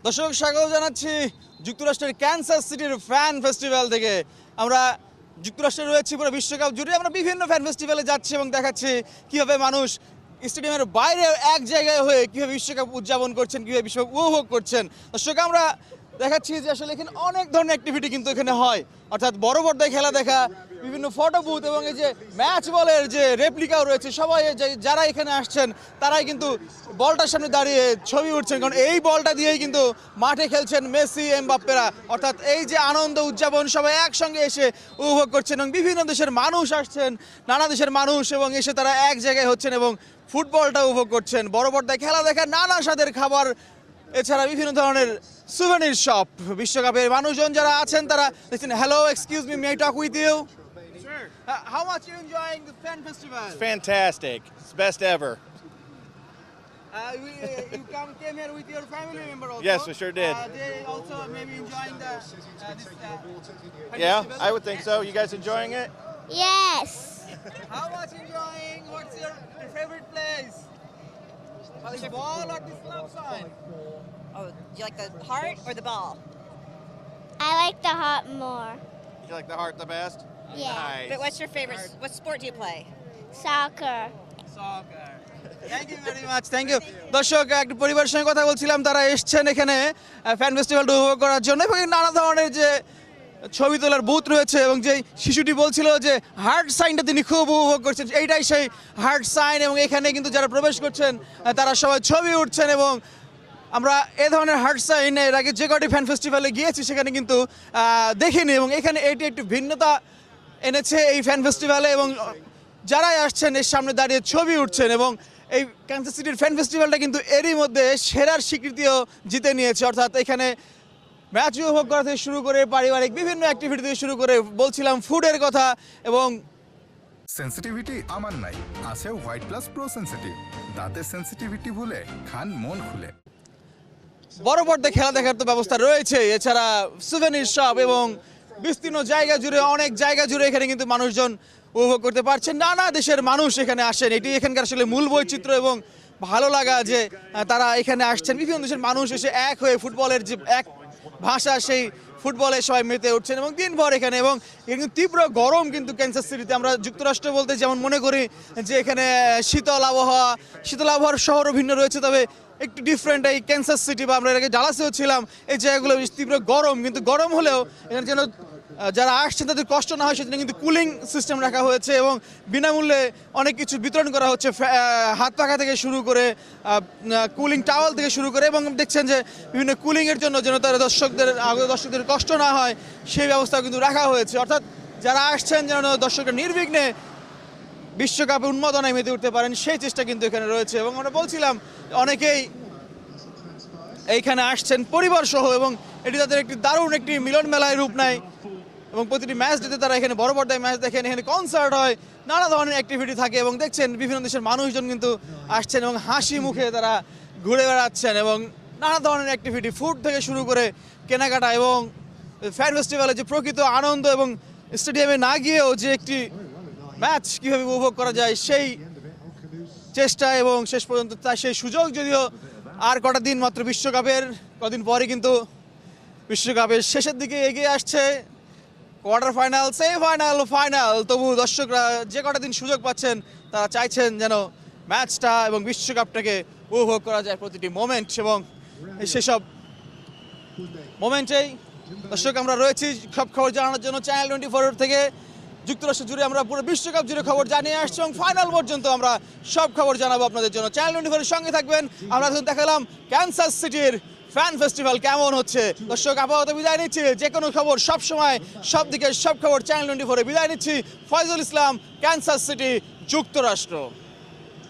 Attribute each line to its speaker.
Speaker 1: দর্শক স্বাগত জানাচ্ছি যুক্তরাষ্ট্রের ক্যানসাস সিটির ফ্যান ফেস্টিভ্যাল থেকে। আমরা যুক্তরাষ্ট্রে রয়েছি পুরো বিশ্বকাপ জুড়ে। আমরা বিভিন্ন ফ্যান ফেস্টিভ্যালে যাচ্ছি এবং দেখাচ্ছি কীভাবে মানুষ স্টেডিয়ামের বাইরে এক জায়গায় হয়ে কীভাবে বিশ্বকাপ উদযাপন করছেন, কীভাবে বিশ্বকাপ উপভোগ করছেন। দর্শক আমরা দেখাচ্ছি যে আসলে এখানে অনেক ধরনের অ্যাক্টিভিটি কিন্তু এখানে হয়, অর্থাৎ বড় পর্দায় খেলা দেখা, বিভিন্ন ফটো বুথ এবং এই যে ম্যাচ বলের যে রেপ্লিকাও রয়েছে। সবাই যারা এখানে আসছেন তারাই কিন্তু বলটার সামনে দাঁড়িয়ে ছবি উঠছেন, কারণ এই বলটা দিয়েই কিন্তু মাঠে খেলছেন মেসি এমবাপ্পেরা। অর্থাৎ এই যে আনন্দ উদযাপন সবাই একসঙ্গে এসে উপভোগ করছেন এবং বিভিন্ন দেশের মানুষ আসছেন, নানা দেশের মানুষ, এবং এসে তারা এক জায়গায় হচ্ছেন এবং ফুটবলটা উপভোগ করছেন। বড় পর্দায় খেলা দেখা, নানা স্বাদের খাবার, এছাড়া বিভিন্ন ধরনের সুভেনির শপ। বিশ্বকাপের মানুষজন যারা আছেন তারা দেখছেন। Hello, excuse me, may I talk with you? How much you enjoying the fan festival?
Speaker 2: It's fantastic. It's the best ever.
Speaker 1: You came here with your family member also?
Speaker 2: Yes, we sure did.
Speaker 1: They also maybe enjoying this fan
Speaker 2: Yeah,
Speaker 1: festival?
Speaker 2: I would think so. You guys enjoying it?
Speaker 3: Yes.
Speaker 1: How much enjoying? What's your favorite place? The ball or the love sign?
Speaker 4: Oh, do you like the heart or the ball?
Speaker 3: I like the heart more.
Speaker 2: You like the heart the best?
Speaker 3: Yeah.
Speaker 2: Nice.
Speaker 4: But what's your favorite? What sport do you play?
Speaker 3: Soccer.
Speaker 1: Soccer. Thank you very much. Thank you. দর্শক, একটা পরিবারের সঙ্গে কথা বলছিলাম, তারা এসেছেন এখানে fan ফেস্টিভ্যালটা উপভোগ করার জন্য এবং নানা ধরনের যে ছবি তোলার বুথ রয়েছে এবং যে শিশুটি বলছিল যে হার্ট সাইনটা তিনি খুব উপভোগ করছেন, এইটাই সেই হার্ট সাইন। এবং এখানে কিন্তু যারা প্রবেশ করছেন তারা সবাই ছবি উঠছেন এবং আমরা এ ধরনের হার্ট সাইন এর আগে যে কটি ফ্যান ফেস্টিভ্যালে গিয়েছি সেখানে কিন্তু দেখিনি, এবং এখানে এটি একটু ভিন্নতা এনেছে এই ফ্যান ফেস্টিভ্যালে। এবং যারাই আসছেন এর সামনে দাঁড়িয়ে ছবি উঠছেন এবং এই ক্যানসাস সিটির ফ্যান ফেস্টিভ্যালটা কিন্তু এরই মধ্যে সেরার স্বীকৃতিও জিতে নিয়েছে। অর্থাৎ এখানে ম্যাচ উপভোগ করা থেকে শুরু করে পারিবারিক বিভিন্ন অ্যাক্টিভিটি থেকে শুরু করে বলছিলাম ফুডের কথা। এবং
Speaker 5: সেন্সিটিভিটি আমার নাই, আছে হোয়াইট প্লাস প্রো সেন্সিটিভ। দাঁতের সেন্সিটিভিটি ভুলে খান মন খুলে।
Speaker 1: বড় পর্দায় খেলা দেখার তো ব্যবস্থা রয়েছে, এছাড়া সুভেনির শপ এবং বিস্তীর্ণ জায়গা জুড়ে, অনেক জায়গা জুড়ে এখানে কিন্তু মানুষজন উপভোগ করতে পারছেন। নানা দেশের মানুষ এখানে আসেন, এটি এখানকার আসলে মূল বৈচিত্র্য এবং ভালো লাগা যে তারা এখানে আসছেন। বিভিন্ন দেশের মানুষ এসে এক হয়ে ফুটবলের যে এক ভাষা, সেই ফুটবলে সবাই মেতে উঠছেন এবং দিনভর এখানে। এবং কিন্তু তীব্র গরম কিন্তু ক্যানসাস সিটিতে। আমরা যুক্তরাষ্ট্র বলতে যেমন মনে করি যে এখানে শীতল আবহাওয়ার শহরও ভিন্ন রয়েছে, তবে একটু ডিফারেন্ট এই ক্যানসাস সিটি, বা আমরা এর আগে ডালাসেও ছিলাম, এই জায়গাগুলো তীব্র গরম। কিন্তু গরম হলেও এখানে যেন যারা আসছেন তাদের কষ্ট না হয় সেজন্য কিন্তু কুলিং সিস্টেম রাখা হয়েছে এবং বিনামূল্যে অনেক কিছু বিতরণ করা হচ্ছে, হাত পাখা থেকে শুরু করে কুলিং টাওয়াল থেকে শুরু করে। এবং দেখছেন যে বিভিন্ন কুলিংয়ের জন্য যেন তারা দর্শকদের কষ্ট না হয় সেই ব্যবস্থা কিন্তু রাখা হয়েছে। অর্থাৎ যারা আসছেন যেন দর্শকরা নির্বিঘ্নে বিশ্বকাপে উন্মাদনায় মেতে উঠতে পারেন সেই চেষ্টা কিন্তু এখানে রয়েছে। এবং আমরা বলছিলাম অনেকেই এইখানে আসছেন পরিবার সহ এবং এটি তাদের একটি দারুণ একটি মিলন মেলায় রূপ নেয়। এবং প্রতিটি ম্যাচ দিতে তারা এখানে বড় পর্দায় ম্যাচ দেখেন, এখানে কনসার্ট হয়, নানা ধরনের অ্যাক্টিভিটি থাকে। এবং দেখছেন বিভিন্ন দেশের মানুষজন কিন্তু আসছেন এবং হাসি মুখে তারা ঘুরে বেড়াচ্ছেন এবং নানা ধরনের অ্যাক্টিভিটি, ফুড থেকে শুরু করে কেনাকাটা এবং ফ্যান ফেস্টিভ্যালে যে প্রকৃত আনন্দ এবং স্টেডিয়ামে না গিয়েও যে একটি ম্যাচ কীভাবে উপভোগ করা যায় সেই চেষ্টা এবং শেষ পর্যন্ত সেই সুযোগ। যদিও আর কটা দিন মাত্র বিশ্বকাপের, কদিন পরে কিন্তু বিশ্বকাপের শেষের দিকে এগিয়ে আসছে, কোয়ার্টার ফাইনাল, সেমিফাইনাল, ফাইনাল। তবু দর্শকরা যে কটা দিন সুযোগ পাচ্ছেন তারা চাইছেন যেন ম্যাচটা এবং বিশ্বকাপটাকে উপভোগ করা যায় প্রতিটি মোমেন্ট। এবং সেসব মোমেন্টেই দর্শক আমরা রয়েছি সব খবর জানানোর জন্য। চ্যানেল 24 থেকে যুক্তরাষ্ট্র জুড়ে আমরা পুরো বিশ্বকাপ জুড়ে খবর জানিয়ে আসছি এবং ফাইনাল পর্যন্ত আমরা সব খবর জানাবো আপনাদের জন্য। চ্যানেল 24 সঙ্গে থাকবেন। আমরা এখন দেখালাম ক্যানসাস সিটির ফ্যান ফেস্টিভ্যাল কেমন হচ্ছে। দর্শক আপাতত বিদায় নিচ্ছি, যে কোনো খবর সব সময় সব দিকে সব খবর চ্যানেল 24 বিদায় নিচ্ছি। ফয়জুল ইসলাম, ক্যানসাস সিটি, যুক্তরাষ্ট্র।